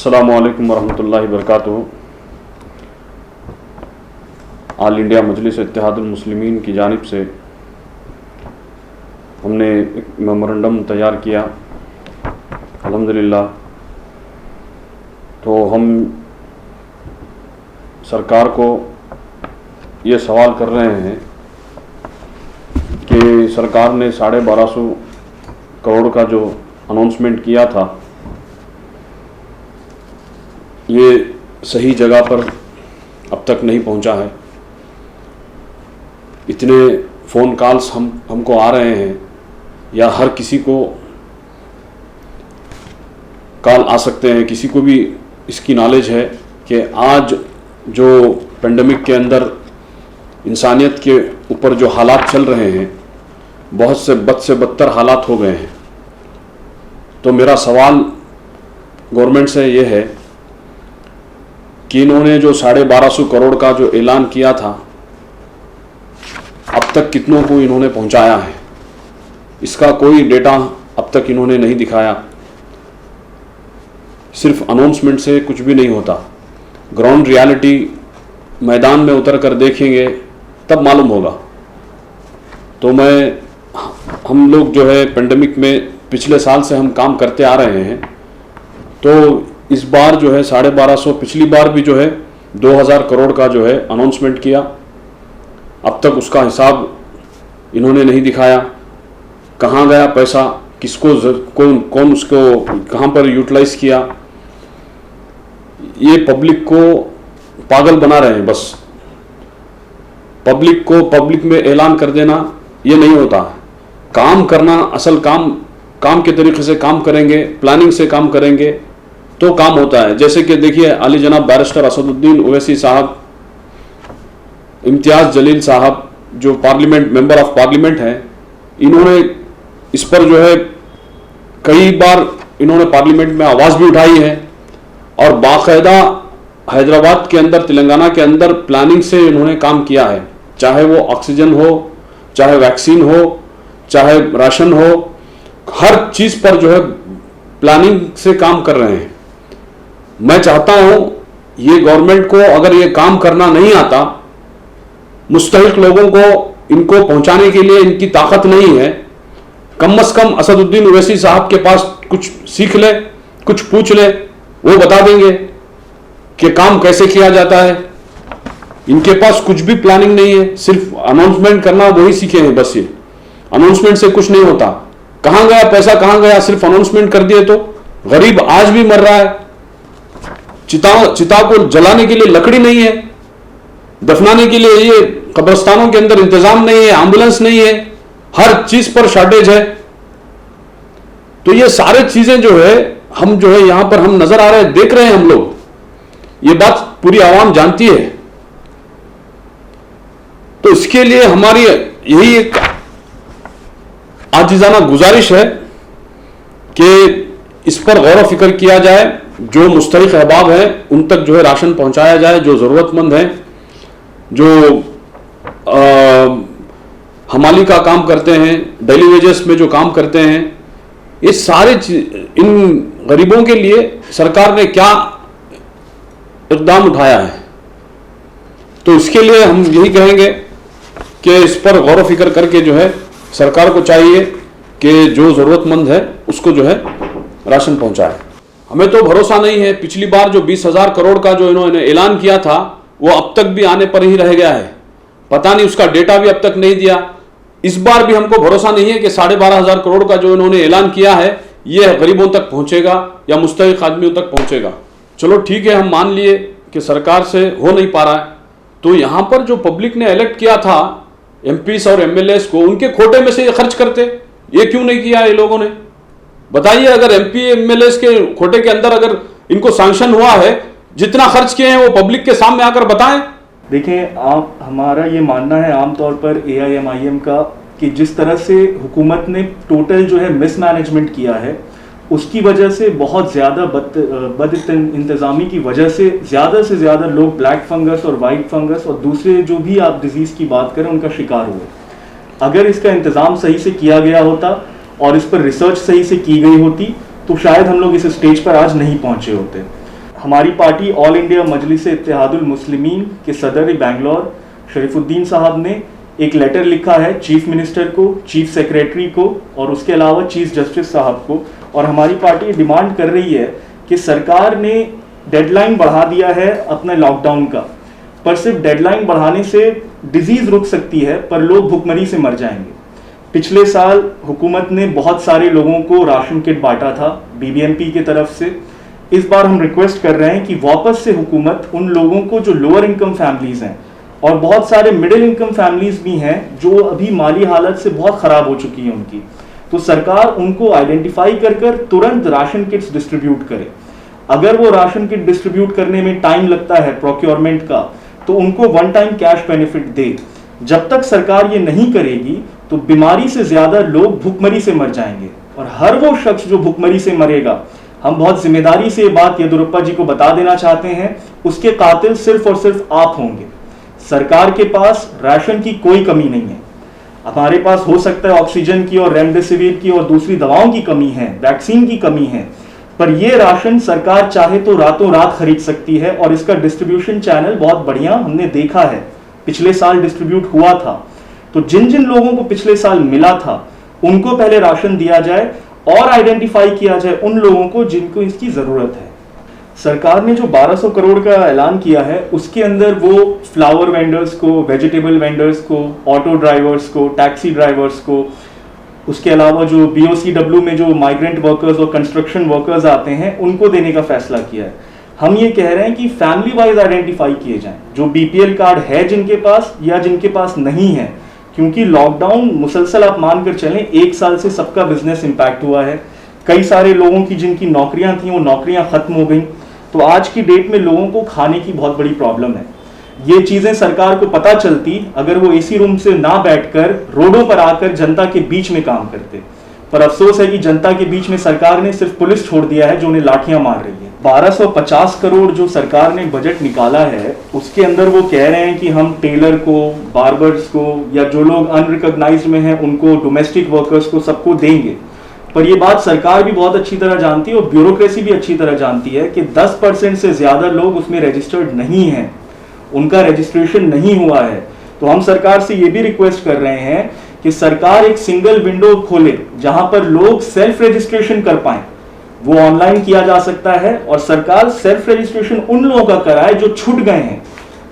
अस्सलामु अलैकुम वरहमतुल्लाहि वबरकातुहू। ऑल इंडिया मजलिस इत्तेहादुल मुस्लिमीन की जानिब से हमने एक मेमोरेंडम तैयार किया अल्हम्दुलिल्लाह। तो हम सरकार को ये सवाल कर रहे हैं कि सरकार ने 1250 करोड़ का जो अनाउंसमेंट किया था ये सही जगह पर अब तक नहीं पहुंचा है। इतने फ़ोन कॉल्स हमको आ रहे हैं या हर किसी को कॉल आ सकते हैं, किसी को भी इसकी नॉलेज है कि आज जो पेंडेमिक के अंदर इंसानियत के ऊपर जो हालात चल रहे हैं बहुत से बद से बदतर हालात हो गए हैं। तो मेरा सवाल गवर्नमेंट से ये है कि इन्होंने जो 1250 करोड़ का जो ऐलान किया था अब तक कितनों को इन्होंने पहुंचाया है, इसका कोई डेटा अब तक इन्होंने नहीं दिखाया। सिर्फ अनाउंसमेंट से कुछ भी नहीं होता, ग्राउंड रियलिटी मैदान में उतर कर देखेंगे तब मालूम होगा। तो हम लोग जो है पेंडेमिक में पिछले साल से हम काम करते आ रहे हैं, तो इस बार जो है 1250, पिछली बार भी जो है 2000 करोड़ का जो है अनाउंसमेंट किया, अब तक उसका हिसाब इन्होंने नहीं दिखाया। कहाँ गया पैसा, किसको कौन उसको कहाँ पर यूटिलाइज किया, ये पब्लिक को पागल बना रहे हैं। बस पब्लिक को पब्लिक में ऐलान कर देना ये नहीं होता, काम करना, असल काम के तरीके से काम करेंगे, प्लानिंग से काम करेंगे तो काम होता है। जैसे कि देखिए अली जनाब बैरिस्टर असदुद्दीन ओवैसी साहब, इम्तियाज़ जलील साहब जो पार्लियामेंट मेंबर ऑफ पार्लियामेंट हैं, इन्होंने इस पर जो है कई बार इन्होंने पार्लियामेंट में आवाज़ भी उठाई है और बाकायदा हैदराबाद के अंदर, तेलंगाना के अंदर प्लानिंग से इन्होंने काम किया है। चाहे वो ऑक्सीजन हो, चाहे वैक्सीन हो, चाहे राशन हो, हर चीज़ पर जो है प्लानिंग से काम कर रहे हैं। मैं चाहता हूं ये गवर्नमेंट को अगर ये काम करना नहीं आता, मुस्तहिक लोगों को इनको पहुंचाने के लिए इनकी ताकत नहीं है, कम से कम असदुद्दीन ओवैसी साहब के पास कुछ सीख ले, कुछ पूछ ले, वो बता देंगे कि काम कैसे किया जाता है। इनके पास कुछ भी प्लानिंग नहीं है, सिर्फ अनाउंसमेंट करना वही सीखे हैं। बस ये अनाउंसमेंट से कुछ नहीं होता। कहां गया पैसा, कहां गया, सिर्फ अनाउंसमेंट कर दिए तो गरीब आज भी मर रहा है। चिता को जलाने के लिए लकड़ी नहीं है, दफनाने के लिए ये कब्रिस्तानों के अंदर इंतजाम नहीं है, एम्बुलेंस नहीं है, हर चीज पर शॉर्टेज है। तो ये सारे चीजें जो है हम जो है यहां पर हम नजर आ रहे हैं, देख रहे हैं हम लोग, ये बात पूरी आवाम जानती है। तो इसके लिए हमारी यही एक आजिज़ाना गुजारिश है कि इस पर गौर व फिक्र किया जाए, जो मुस्तहिक अहबाब हैं उन तक जो है राशन पहुंचाया जाए, जो ज़रूरतमंद हैं, जो हमाली का काम करते हैं, डेली वेजेस में जो काम करते हैं, ये सारे इन गरीबों के लिए सरकार ने क्या इक़दाम उठाया है। तो इसके लिए हम यही कहेंगे कि इस पर गौर व फिक्र करके जो है सरकार को चाहिए कि जो ज़रूरतमंद है उसको जो है राशन पहुंचाए। हमें तो भरोसा नहीं है, पिछली बार जो 20,000 करोड़ का जो इन्होंने ऐलान किया था वो अब तक भी आने पर ही रह गया है, पता नहीं उसका डेटा भी अब तक नहीं दिया। इस बार भी हमको भरोसा नहीं है कि 12,500 करोड़ का जो इन्होंने ऐलान किया है ये गरीबों तक पहुंचेगा या मुस्तहिक आदमियों तक पहुंचेगा। चलो ठीक है, हम मान लिए कि सरकार से हो नहीं पा रहा है, तो यहाँ पर जो पब्लिक ने इलेक्ट किया था एमपीस और एमएलएस को, उनके खोटे में से ये खर्च करते, ये क्यों नहीं किया ये लोगों ने? बताइए, अगर एमपी एमएलएस के खोटे के अंदर अगर इनको सैंक्शन हुआ है, जितना खर्च किए हैं वो पब्लिक के सामने आकर बताएं। देखिए, हमारा ये मानना है आमतौर पर एआईएमआईएम का कि जिस तरह से हुकूमत ने टोटल जो है मिसमैनेजमेंट किया है, उसकी वजह से बहुत ज़्यादा बद इंतज़ामी की वजह से ज़्यादा लोग ब्लैक फंगस और वाइट फंगस और दूसरे जो भी आप डिजीज़ की बात करें उनका शिकार हुए। अगर इसका इंतज़ाम सही से किया गया होता और इस पर रिसर्च सही से की गई होती तो शायद हम लोग इस स्टेज पर आज नहीं पहुंचे होते। हमारी पार्टी ऑल इंडिया मजलिस इत्तेहादुल मुस्लिमीन के सदर बेंगलोर शरीफुद्दीन साहब ने एक लेटर लिखा है चीफ मिनिस्टर को, चीफ सेक्रेटरी को और उसके अलावा चीफ जस्टिस साहब को, और हमारी पार्टी डिमांड कर रही है कि सरकार ने डेडलाइन बढ़ा दिया है अपने लॉकडाउन का, पर सिर्फ डेडलाइन बढ़ाने से डिजीज रुक सकती है पर लोग भुखमरी से मर जाएंगे। पिछले साल हुकूमत ने बहुत सारे लोगों को राशन किट बांटा था बीबीएमपी की तरफ से। इस बार हम रिक्वेस्ट कर रहे हैं कि वापस से हुकूमत उन लोगों को जो लोअर इनकम फैमिलीज हैं और बहुत सारे मिडिल इनकम फैमिलीज भी हैं जो अभी माली हालत से बहुत ख़राब हो चुकी है उनकी, तो सरकार उनको आइडेंटिफाई कर तुरंत राशन किट्स डिस्ट्रीब्यूट करे। अगर वो राशन किट डिस्ट्रीब्यूट करने में टाइम लगता है प्रोक्योरमेंट का, तो उनको वन टाइम कैश बेनिफिट दे। जब तक सरकार ये नहीं करेगी तो बीमारी से ज्यादा लोग भुखमरी से मर जाएंगे, और हर वो शख्स जो भुखमरी से मरेगा, हम बहुत जिम्मेदारी से ये बात येदियुरप्पा जी को बता देना चाहते हैं, उसके कातिल सिर्फ और सिर्फ आप होंगे। सरकार के पास राशन की कोई कमी नहीं है। हमारे पास हो सकता है ऑक्सीजन की और रेमडेसिविर की और दूसरी दवाओं की कमी है, वैक्सीन की कमी है, पर यह राशन सरकार चाहे तो रातों रात खरीद सकती है, और इसका डिस्ट्रीब्यूशन चैनल बहुत बढ़िया हमने देखा है, पिछले साल डिस्ट्रीब्यूट हुआ था। तो जिन जिन लोगों को पिछले साल मिला था उनको पहले राशन दिया जाए और आइडेंटिफाई किया जाए उन लोगों को जिनको इसकी जरूरत है। सरकार ने जो 1200 करोड़ का ऐलान किया है उसके अंदर वो फ्लावर वेंडर्स को, वेजिटेबल वेंडर्स को, ऑटो ड्राइवर्स को, टैक्सी ड्राइवर्स को, उसके अलावा जो BOCW में जो माइग्रेंट वर्कर्स और कंस्ट्रक्शन वर्कर्स आते हैं उनको देने का फैसला किया है। हम ये कह रहे हैं कि फैमिली वाइज आइडेंटिफाई किए जाएं, जो BPL कार्ड है जिनके पास या जिनके पास नहीं है, क्योंकि लॉकडाउन मुसलसल आप मानकर चलें 1 साल से सबका बिजनेस इंपैक्ट हुआ है। कई सारे लोगों की जिनकी नौकरियां थी वो नौकरियां खत्म हो गई, तो आज की डेट में लोगों को खाने की बहुत बड़ी प्रॉब्लम है। ये चीजें सरकार को पता चलती अगर वो एसी रूम से ना बैठकर रोडों पर आकर जनता के बीच में काम करते, पर अफसोस है कि जनता के बीच में सरकार ने सिर्फ पुलिस छोड़ दिया है जो उन्हें लाठियां मार रही है। 1250 करोड़ जो सरकार ने बजट निकाला है उसके अंदर वो कह रहे हैं कि हम टेलर को, बार्बर्स को या जो लोग अनरिकॉग्नाइज्ड में हैं उनको, डोमेस्टिक वर्कर्स को, सबको देंगे। पर ये बात सरकार भी बहुत अच्छी तरह जानती है और ब्यूरोक्रेसी भी अच्छी तरह जानती है कि 10% से ज्यादा लोग उसमें रजिस्टर्ड नहीं हैं, उनका रजिस्ट्रेशन नहीं हुआ है। तो हम सरकार से ये भी रिक्वेस्ट कर रहे हैं कि सरकार एक सिंगल विंडो खोले जहां पर लोग सेल्फ रजिस्ट्रेशन कर पाएं। वो ऑनलाइन किया जा सकता है और सरकार सेल्फ रजिस्ट्रेशन उन लोगों का कराए जो छूट गए हैं।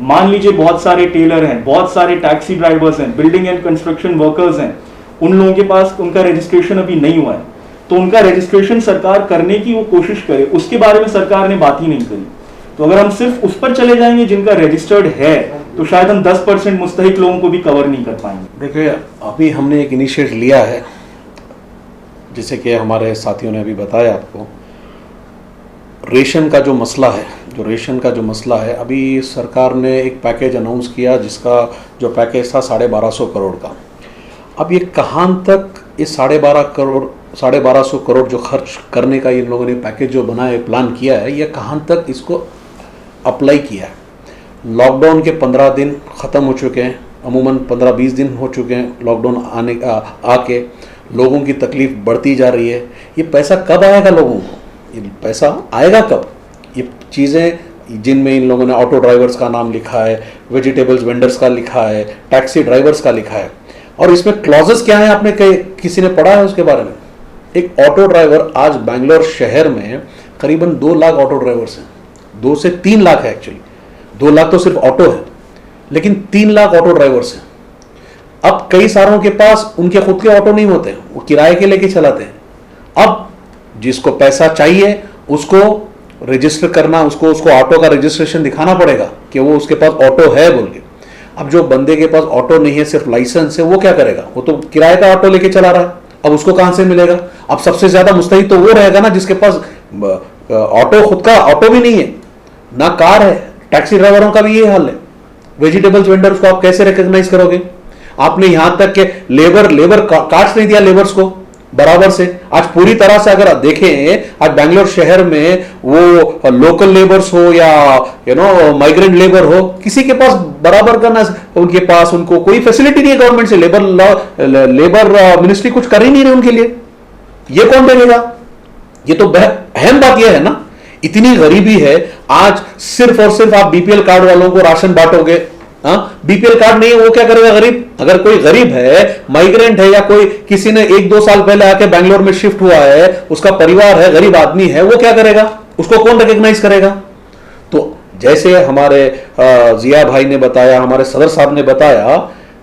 मान लीजिए बहुत सारे टेलर हैं, बहुत सारे टैक्सी ड्राइवर्स हैं, बिल्डिंग एंड कंस्ट्रक्शन वर्कर्स हैं, उन लोगों के पास उनका रजिस्ट्रेशन अभी नहीं हुआ है, तो उनका रजिस्ट्रेशन सरकार करने की वो कोशिश करे। उसके बारे में सरकार ने बात ही नहीं करी। तो अगर हम सिर्फ उस पर चले जाएंगे जिनका रजिस्टर्ड है तो शायद हम 10% मुस्तहिक लोगों को भी कवर नहीं कर पाएंगे। देखिए, अभी हमने एक इनिशिएटिव लिया है, जैसे कि हमारे साथियों ने अभी बताया आपको, रेशन का जो मसला है, अभी सरकार ने एक पैकेज अनाउंस किया जिसका जो पैकेज था 1250 करोड़ का। अब ये कहाँ तक इस 1250 करोड़ जो खर्च करने का इन लोगों ने पैकेज जो बनाया, प्लान किया है, ये कहाँ तक इसको अप्लाई किया है। लॉकडाउन के 15 दिन ख़त्म हो चुके हैं, अमूमन 15-20 दिन हो चुके हैं लॉकडाउन आके लोगों की तकलीफ़ बढ़ती जा रही है। ये पैसा कब आएगा लोगों को, ये पैसा आएगा कब? ये चीज़ें जिनमें इन लोगों ने ऑटो ड्राइवर्स का नाम लिखा है, वेजिटेबल्स वेंडर्स का लिखा है, टैक्सी ड्राइवर्स का लिखा है, और इसमें क्लॉजेस क्या है आपने किसी ने पढ़ा है उसके बारे में? एक ऑटो ड्राइवर, आज बेंगलोर शहर में करीबन 2 लाख ऑटो ड्राइवर्स हैं, 2 से 3 लाख है एक्चुअली। 2 लाख तो सिर्फ ऑटो है, लेकिन 3 लाख ऑटो ड्राइवर्स हैं। अब कई सारों के पास उनके खुद के ऑटो नहीं होते, वो किराए के लेके चलाते हैं। अब जिसको पैसा चाहिए उसको रजिस्टर करना, उसको ऑटो का रजिस्ट्रेशन दिखाना पड़ेगा कि वो उसके पास ऑटो है बोल के। अब जो बंदे के पास ऑटो नहीं है, सिर्फ लाइसेंस है, वो क्या करेगा? वो तो किराए का ऑटो लेके चला रहा है, अब उसको कहां से मिलेगा? अब सबसे ज्यादा मुस्तहिक तो वो रहेगा ना जिसके पास ऑटो, खुद का ऑटो भी नहीं है, ना कार है। टैक्सी ड्राइवरों का भी ये हाल है। वेजिटेबल्स वेंडर्स को आप कैसे रिकॉग्नाइज करोगे? आपने यहां तक के लेबर कार्ड्स नहीं दिया लेबर्स को बराबर से। आज पूरी तरह से अगर आप देखें, आज बेंगलोर शहर में वो लोकल लेबर्स हो या माइग्रेंट लेबर हो, किसी के पास बराबर करना, उनके पास उनको कोई फैसिलिटी नहीं है गवर्नमेंट से। लेबर मिनिस्ट्री कुछ कर ही नहीं रही उनके लिए। ये कौन देगा? ये तो अहम बात यह है ना, इतनी गरीबी है, आज सिर्फ और सिर्फ आप बीपीएल कार्ड वालों को राशन बांटोगे। बीपीएल कार्ड नहीं है वो क्या करेगा गरीब? अगर कोई गरीब है, माइग्रेंट है, या कोई किसी ने 1-2 साल पहले आके बैंगलोर में शिफ्ट हुआ है, उसका परिवार है, गरीब आदमी है, वो क्या करेगा? उसको कौन रिकॉग्नाइज करेगा? तो जैसे हमारे जिया भाई ने बताया, हमारे सदर साहब ने बताया,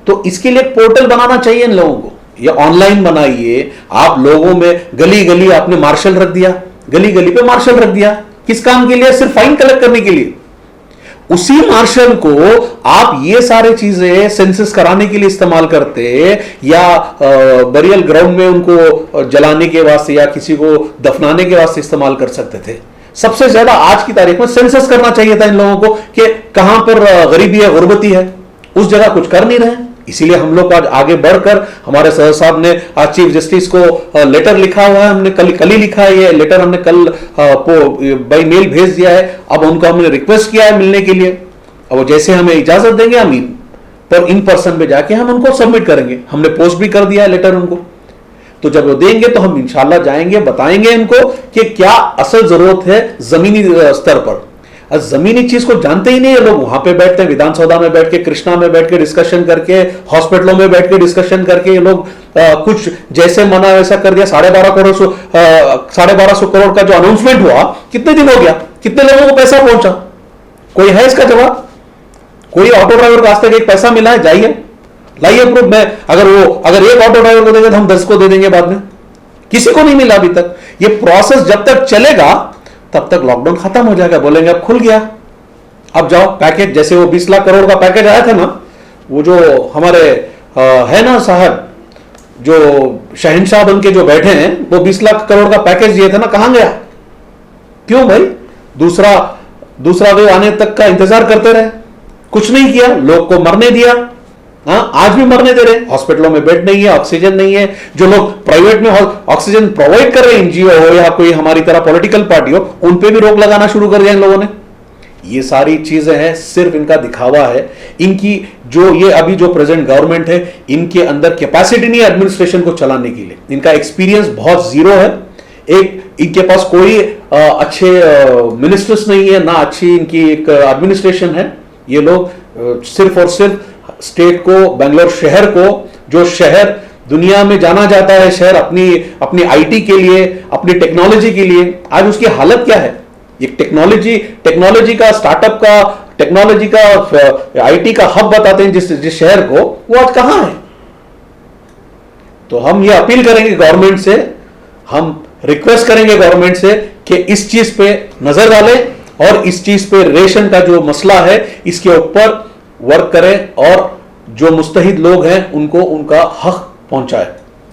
तो इसके लिए पोर्टल बनाना चाहिए इन लोगों को, या ऑनलाइन बनाइए। आप लोगों में गली गली आपने मार्शल रख दिया, गली गली पे मार्शल रख दिया, किस काम के लिए? सिर्फ फाइन कलेक्ट करने के लिए। उसी मार्शल को आप ये सारे चीजें सेंसस कराने के लिए इस्तेमाल करते, या बरियल ग्राउंड में उनको जलाने के वास्ते या किसी को दफनाने के वास्ते इस्तेमाल कर सकते थे। सबसे ज्यादा आज की तारीख में सेंसस करना चाहिए था इन लोगों को कि कहां पर गरीबी है, गुर्बती है। उस जगह कुछ कर नहीं रहे, इसीलिए हम लोग आज आगे बढ़कर हमारे सदर साहब ने आज चीफ जस्टिस को लेटर लिखा हुआ है, हमने कल ही लिखा है, ये लेटर हमने कल बाई मेल भेज दिया है। अब उनको हमने रिक्वेस्ट किया है मिलने के लिए, अब वो जैसे हमें इजाजत देंगे हम पर इन पर्सन पे जाके हम उनको सबमिट करेंगे। हमने पोस्ट भी कर दिया है लेटर उनको, तो जब वो देंगे तो हम इंशाल्लाह जाएंगे, बताएंगे इनको कि क्या असल जरूरत है जमीनी स्तर पर। जमीनी चीज को जानते ही नहीं है लोग। वहां पे बैठते हैं, विधानसभा में बैठ के, कृष्णा में बैठ के डिस्कशन करके, हॉस्पिटलों में बैठ के डिस्कशन करके, ये लोग कुछ जैसे मना वैसा कर दिया। 12,500 करोड़ का जो अनाउंसमेंट हुआ, कितने दिन हो गया, कितने लोगों को पैसा पहुंचा? कोई है इसका जवाब? कोई ऑटो ड्राइवर को आज तक एक पैसा मिला है? जाइए लाइए प्रूफ। मैं अगर एक ऑटो ड्राइवर को देंगे तो हम 10 को दे देंगे बाद में। किसी को नहीं मिला अभी तक। ये प्रोसेस जब तक चलेगा तब तक लॉकडाउन खत्म हो जाएगा, बोलेंगे अब खुल गया, अब जाओ पैकेज। जैसे वो 20 लाख करोड़ का पैकेज आया था ना, वो जो हमारे है ना साहब जो शहंशाह बन के जो बैठे हैं, वो 20 लाख करोड़ का पैकेज दिए थे ना, कहां गया? क्यों भाई? दूसरा वेव आने तक का इंतजार करते रहे, कुछ नहीं किया, लोग को मरने दिया। आज भी मरने दे रहे, हॉस्पिटलों में बेड नहीं है, ऑक्सीजन नहीं है। जो लोग प्राइवेट में ऑक्सीजन प्रोवाइड कर रहे हैं, एनजीओ हो या कोई हमारी तरह पॉलिटिकल पार्टी हो, उन पे भी रोक लगाना शुरू कर दिया इन लोगों ने। ये सारी चीजें हैं, सिर्फ इनका दिखावा है। इनकी जो ये अभी जो प्रेजेंट गवर्नमेंट है, इनके अंदर कैपेसिटी नहीं है एडमिनिस्ट्रेशन को चलाने के लिए। इनका एक्सपीरियंस बहुत जीरो है। इनके पास कोई अच्छे मिनिस्टर्स नहीं है, ना अच्छी इनकी एक एडमिनिस्ट्रेशन है। ये लोग सिर्फ और सिर्फ स्टेट को, बेंगलोर शहर को, जो शहर दुनिया में जाना जाता है, शहर अपनी आईटी के लिए, अपनी टेक्नोलॉजी के लिए, आज उसकी हालत क्या है? ये टेक्नोलॉजी का, स्टार्टअप का, टेक्नोलॉजी का, आईटी का हब बताते हैं जिस शहर को, वो आज कहां है? तो हम ये अपील करेंगे गवर्नमेंट से, हम रिक्वेस्ट करेंगे गवर्नमेंट से कि इस चीज पे नजर डालें और इस चीज पे रेशन का जो मसला है इसके ऊपर वर्क करें और जो मुस्तहिद लोग हैं उनको उनका हक पहुंचाए।